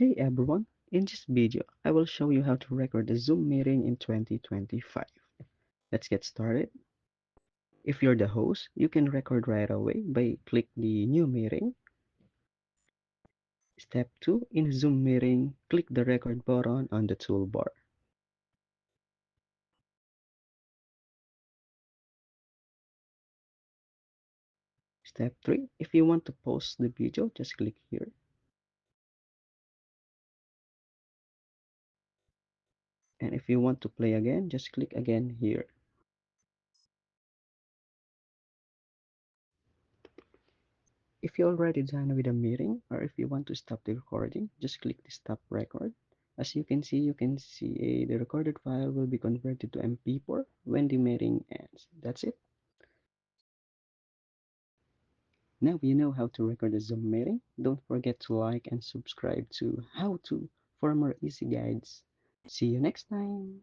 Hey everyone, in this video I will show you how to record a Zoom meeting in 2025. Let's get started. If you're the host, you can record right away by click the new meeting. Step 2, in Zoom meeting, click the record button on the toolbar. Step 3, if you want to pause the video, just click here. And if you want to play again, just click again here. If you're already done with a meeting or if you want to stop the recording, just click the stop record. As you can see the recorded file will be converted to MP4 when the meeting ends. That's it. Now you know how to record a Zoom meeting. Don't forget to like and subscribe to How To for more easy guides. See you next time.